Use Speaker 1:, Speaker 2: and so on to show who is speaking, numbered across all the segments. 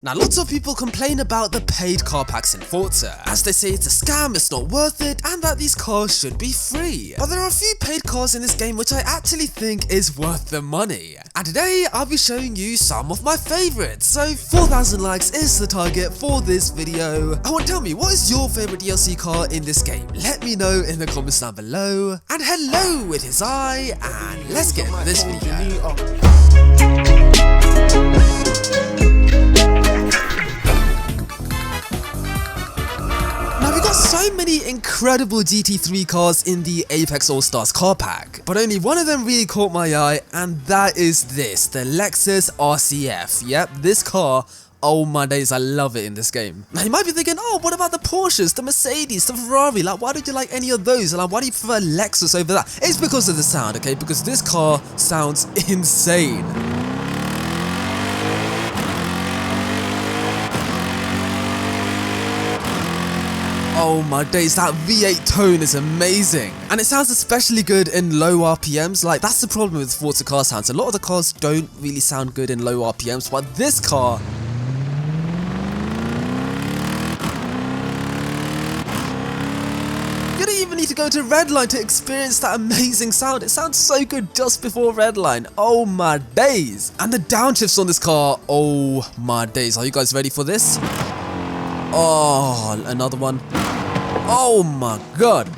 Speaker 1: Now, lots of people complain about the paid car packs in Forza, as they say it's a scam, it's not worth it, and that these cars should be free. But there are a few paid cars in this game which I actually think is worth the money. And today, I'll be showing you some of my favorites. So 4,000 likes is the target for this video. And tell me, what is your favorite DLC car in this game? Let me know in the comments down below. And hello, it is I, and let's get into this video. Now, we got so many incredible GT3 cars in the Apex All-Stars car pack, but only one of them really caught my eye, and that is this, the Lexus RCF. Yep, this car, oh my days, I love it in this game. Now, you might be thinking, oh, what about the Porsches, the Mercedes, the Ferrari? Like, why don't you like any of those? Like, why do you prefer Lexus over that? It's because of the sound, okay? Because this car sounds insane. Oh my days, that V8 tone is amazing. And it sounds especially good in low RPMs. Like, that's the problem with Forza car sounds. A lot of the cars don't really sound good in low RPMs, but this car... You don't even need to go to Redline to experience that amazing sound. It sounds so good just before Redline. Oh my days. And the downshifts on this car, oh my days. Are you guys ready for this? Oh, another one. Oh my god.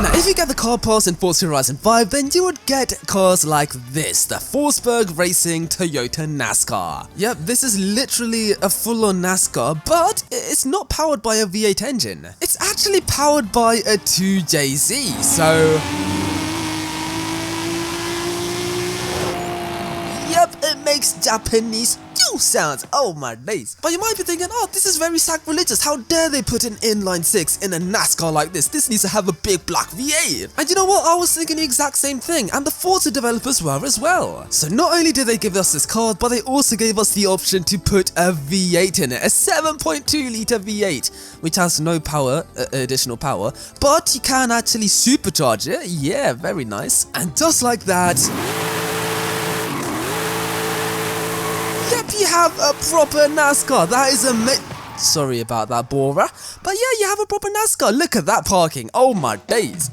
Speaker 1: Now, if you get the car pass in Forza Horizon 5, then you would get cars like this, the Forsberg Racing Toyota NASCAR. Yep, this is literally a full-on NASCAR, but it's not powered by a V8 engine. It's actually powered by a 2JZ, so... Yep, it makes Japanese sounds. Oh my days. But you might be thinking, oh, this is very sacrilegious. How dare they put an inline 6 in a NASCAR like this? This needs to have a big black V8. And you know what? I was thinking the exact same thing, and the Forza developers were as well. So not only did they give us this card, but they also gave us the option to put a V8 in it, a 7.2 litre V8, which has no power, additional power, but you can actually supercharge it. Yeah, very nice. And just like that, you have a proper NASCAR. That is sorry about that, Bora. But yeah, you have a proper NASCAR. Look at that parking. Oh my days.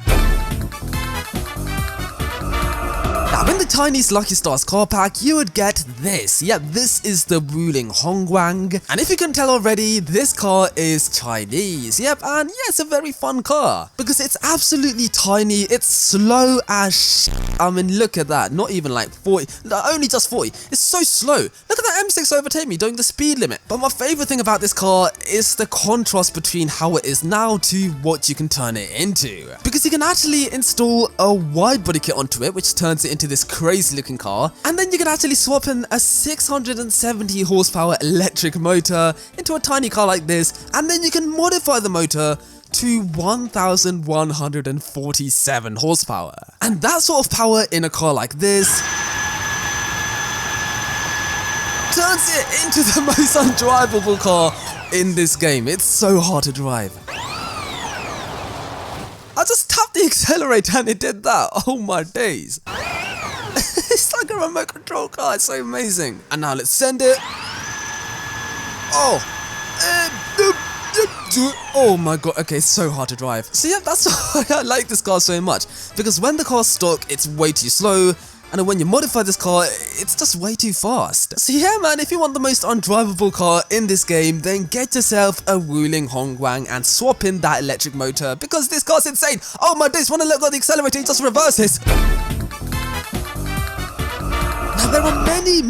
Speaker 1: Now, in the Chinese Lucky Stars car pack, you would get this. Yep, this is the Wuling Hongguang. And if you can tell already, this car is Chinese. Yep, and yeah, it's a very fun car because it's absolutely tiny. It's slow as shit. I mean, look at that. Not even like 40, only just 40. It's so slow. Look at that M6 overtake me doing the speed limit. But my favorite thing about this car is the contrast between how it is now to what you can turn it into. Because you can actually install a wide body kit onto it, which turns it into this crazy looking car, and then you can actually swap in a 670 horsepower electric motor into a tiny car like this, and then you can modify the motor to 1,147 horsepower. And that sort of power in a car like this turns it into the most undrivable car in this game. It's so hard to drive. I just tapped the accelerator and it did that. Oh my days. It's like a remote control car. It's so amazing. And now let's send it. Oh my god. Okay, it's so hard to drive. So yeah, that's why I like this car so much. Because when the car's stock, it's way too slow. And when you modify this car, it's just way too fast. So yeah, man, if you want the most undrivable car in this game, then get yourself a Wuling Hongguang and swap in that electric motor, because this car's insane. Oh my days, when I let go of the accelerator, it just reverses. Now, there are many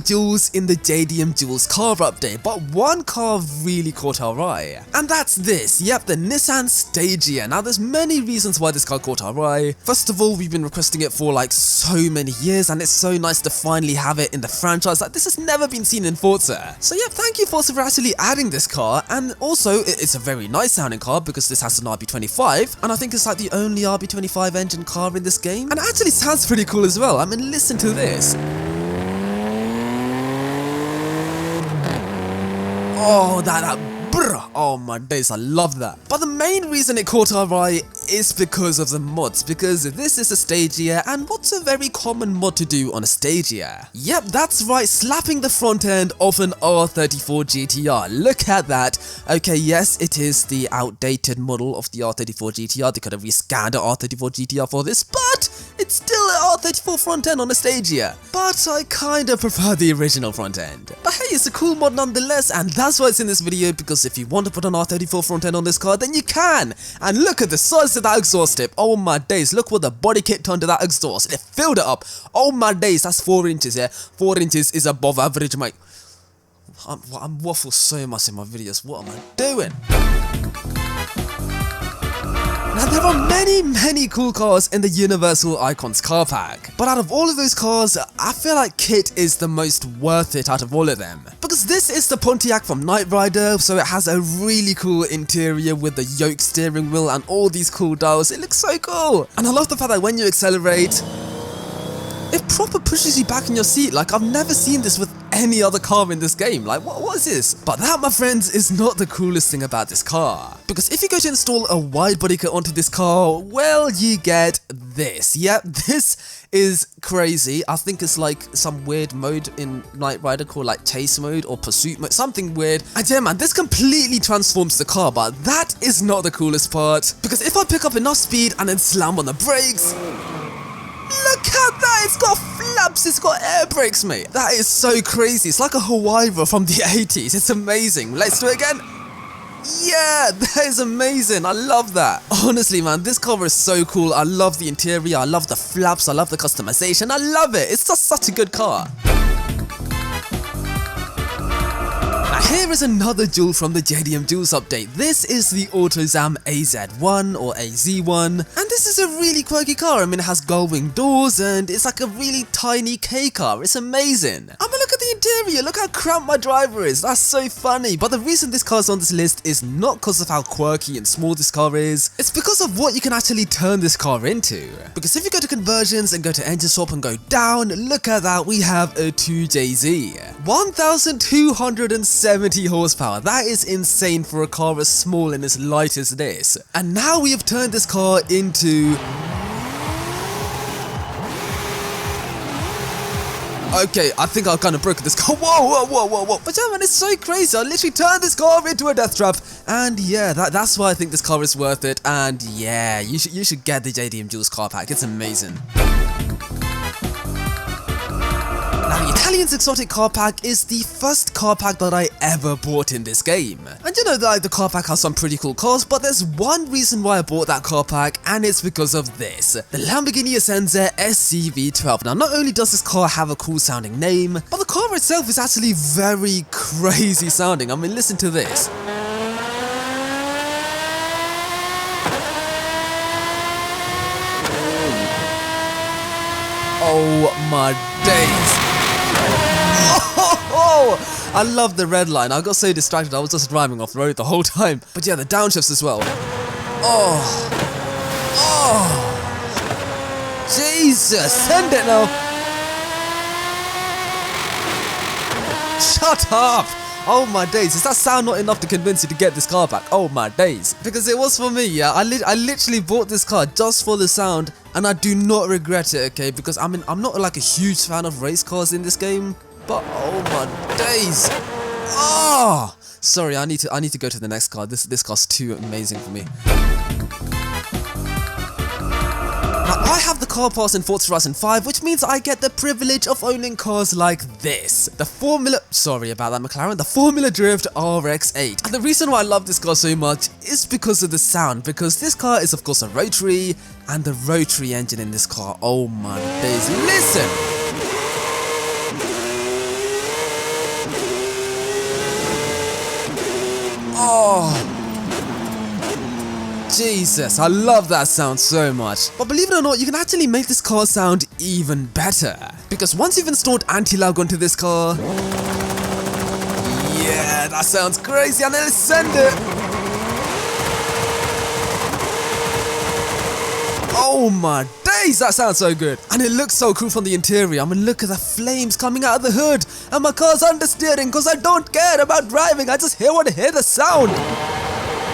Speaker 1: jewels in the JDM Jewels car update, but one car really caught our eye. And that's this, yep, the Nissan Stagea. Now, there's many reasons why this car caught our eye. First of all, we've been requesting it for like so many years, and it's so nice to finally have it in the franchise. Like, this has never been seen in Forza. So yeah, thank you Forza for actually adding this car, and also it's a very nice sounding car because this has an RB25, and I think it's like the only RB25 engine car in this game, and it actually sounds pretty cool as well. I mean, listen to this. Oh, that brr. Oh my days, I love that. But the main reason it caught our eye is because of the mods, because this is a Stagea, and what's a very common mod to do on a Stagea? Yep, that's right, slapping the front end of an R34 GTR. Look at that. Okay, yes, it is the outdated model of the R34 GTR. They could have rescanned the R34 GTR for this, but it's still an R34 front end on a Stagea. But I kinda prefer the original front end. But hey, it's a cool mod nonetheless, and that's why it's in this video, because if you want to put an R34 front end on this car, then you can. And look at the size of that exhaust tip. Oh my days, look what the body kit done to that exhaust. It filled it up. Oh my days, that's 4 inches, yeah? 4 inches is above average, mate. I'm waffle so much in my videos. What am I doing? Now there are many cool cars in the Universal Icons car pack, but out of all of those cars, I feel like K.I.T.T is the most worth it out of all of them. Because this is the Pontiac from Knight Rider, so it has a really cool interior with the yoke steering wheel and all these cool dials. It looks so cool! And I love the fact that when you accelerate, it proper pushes you back in your seat. Like, I've never seen this with any other car in this game. Like, what is this? But that, my friends, is not the coolest thing about this car. Because if you go to install a wide body kit onto this car, well, you get this. Yep, this is crazy. I think it's like some weird mode in Knight Rider called like chase mode or pursuit mode, something weird. And yeah, man, this completely transforms the car, but that is not the coolest part. Because if I pick up enough speed and then slam on the brakes, look at that, it's got flaps, it's got air brakes, mate. That is so crazy. It's like a Hawaii from the 80s. It's amazing. Let's do it again. Yeah, that is amazing. I love that. Honestly, man, this car is so cool. I love the interior. I love the flaps. I love the customization. I love it. It's just such a good car. Here is another jewel from the JDM Jewels update. This is the Autozam AZ-1 or AZ-1, and this is a really quirky car. I mean, it has gull-wing doors and it's like a really tiny K car. It's amazing. I mean, look at the interior. Look how cramped my driver is. That's so funny. But the reason this car is on this list is not because of how quirky and small this car is. It's because of what you can actually turn this car into. Because if you go to conversions and go to engine swap and go down, look at that. We have a 2JZ. 1,270 horsepower. That is insane for a car as small and as light as this. And now we have turned this car into... Okay, I think I've kind of broken this car. Whoa. But yeah, man, it's so crazy. I literally turned this car into a death trap. And yeah, that's why I think this car is worth it. And yeah, you should get the JDM Jewels car pack. It's amazing. Now, the Italian's Exotic car pack is the first car pack that I ever bought in this game. And you know, the car pack has some pretty cool cars, but there's one reason why I bought that car pack, and it's because of this. The Lamborghini Essenza SCV12. Now, not only does this car have a cool sounding name, but the car itself is actually very crazy sounding. I mean, listen to this. Oh my days. Oh, I love the red line. I got so distracted, I was just driving off the road the whole time. But yeah, the downshifts as well. Oh, Jesus, send it now. Shut up. Oh my days, is that sound not enough to convince you to get this car back? Oh my days. Because it was for me, yeah. I literally bought this car just for the sound, and I do not regret it, okay? Because I mean, I'm not like a huge fan of race cars in this game, but oh my days. Oh, sorry, I need to go to the next car. This car's too amazing for me. Now, I have the car pass in Forza Horizon 5, which means I get the privilege of owning cars like this. The sorry about that, McLaren, the Formula Drift RX8. And the reason why I love this car so much is because of the sound, because this car is of course a rotary, and the rotary engine in this car, oh my days, listen! Oh, Jesus, I love that sound so much. But believe it or not, you can actually make this car sound even better. Because once you've installed anti-lag onto this car... Yeah, that sounds crazy, and then let's send it! Oh my days, that sounds so good. And it looks so cool from the interior. I mean, look at the flames coming out of the hood. And my car's understeering because I don't care about driving. I just want to hear the sound.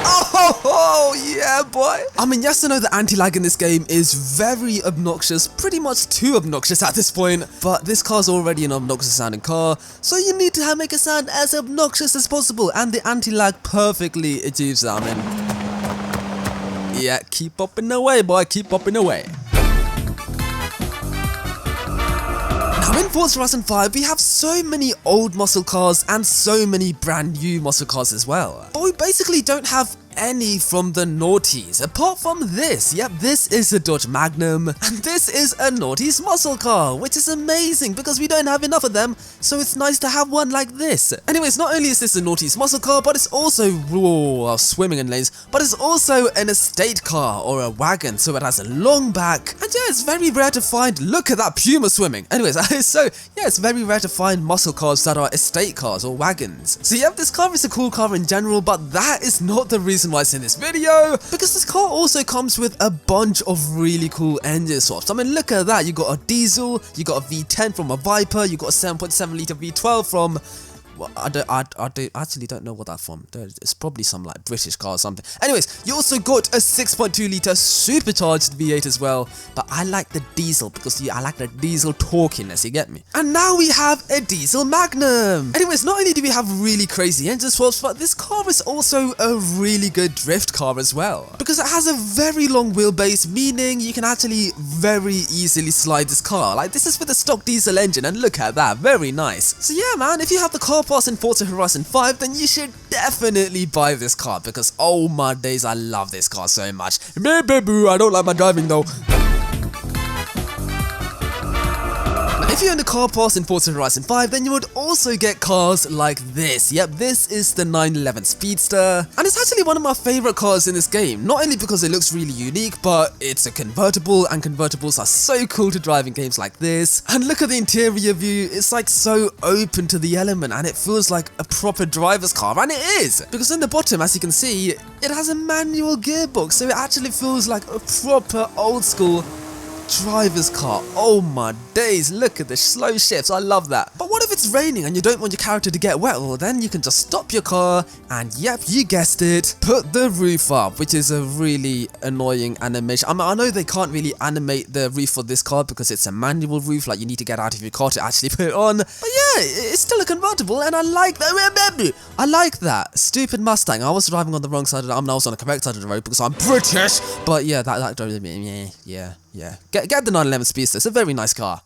Speaker 1: Oh, yeah, boy. I mean, yes, I know the anti-lag in this game is very obnoxious, pretty much too obnoxious at this point, but this car's already an obnoxious sounding car, so you need to make it sound as obnoxious as possible, and the anti-lag perfectly achieves that, I mean. Yeah, keep popping away, boy, keep popping away. Now in Forza Horizon 5, we have so many old muscle cars and so many brand new muscle cars as well. But we basically don't have any from the noughties, apart from this. Yep, this is a Dodge Magnum, and this is a noughties muscle car, which is amazing because we don't have enough of them, so it's nice to have one like this. Anyways, not only is this a noughties muscle car, but it's also, whoa, swimming in lanes, but it's also an estate car or a wagon, so it has a long back, and yeah, it's very rare to find. Look at that Puma swimming. Anyways, so yeah, it's very rare to find muscle cars that are estate cars or wagons. So yeah, this car is a cool car in general, but that is not the reason why it's in this video, because this car also comes with a bunch of really cool engine swaps. I mean, look at that. You got a diesel, you got a V10 from a Viper, you got a 7.7 litre V12 from, well, I actually don't know what that's from. It's probably some like British car or something. Anyways, you also got a 6.2 litre supercharged V8 as well, but I like the diesel because I like the diesel torquiness, you get me? And now we have a diesel Magnum. Anyways, not only do we have really crazy engine swaps, but this car is also a really good drift car as well, because it has a very long wheelbase, meaning you can actually very easily slide this car. Like, this is with a stock diesel engine, and look at that, very nice. So yeah, man, if you have the car pass in Forza Horizon 5, then you should definitely buy this car, because oh my days, I love this car so much. I don't like my driving though. If you're in the car pass in Forza Horizon 5, then you would also get cars like this. Yep, this is the 911 Speedster, and it's actually one of my favorite cars in this game, not only because it looks really unique, but it's a convertible, and convertibles are so cool to drive in games like this. And look at the interior view, it's like so open to the element, and it feels like a proper driver's car, and it is, because in the bottom, as you can see, it has a manual gearbox, so it actually feels like a proper old school driver's car. Oh my days, look at the slow shifts, I love that. But what if it's raining and you don't want your character to get wet? Well, then you can just stop your car and, yep, you guessed it, put the roof up, which is a really annoying animation. I mean, I know they can't really animate the roof for this car because it's a manual roof, like you need to get out of your car to actually put it on. But yeah, it's still a convertible, and I like that. I like that. Stupid Mustang. I was driving on the wrong side of the, I was on the correct side of the road because I'm British. But yeah, that yeah. Get the 911 Speedster, it's a very nice car.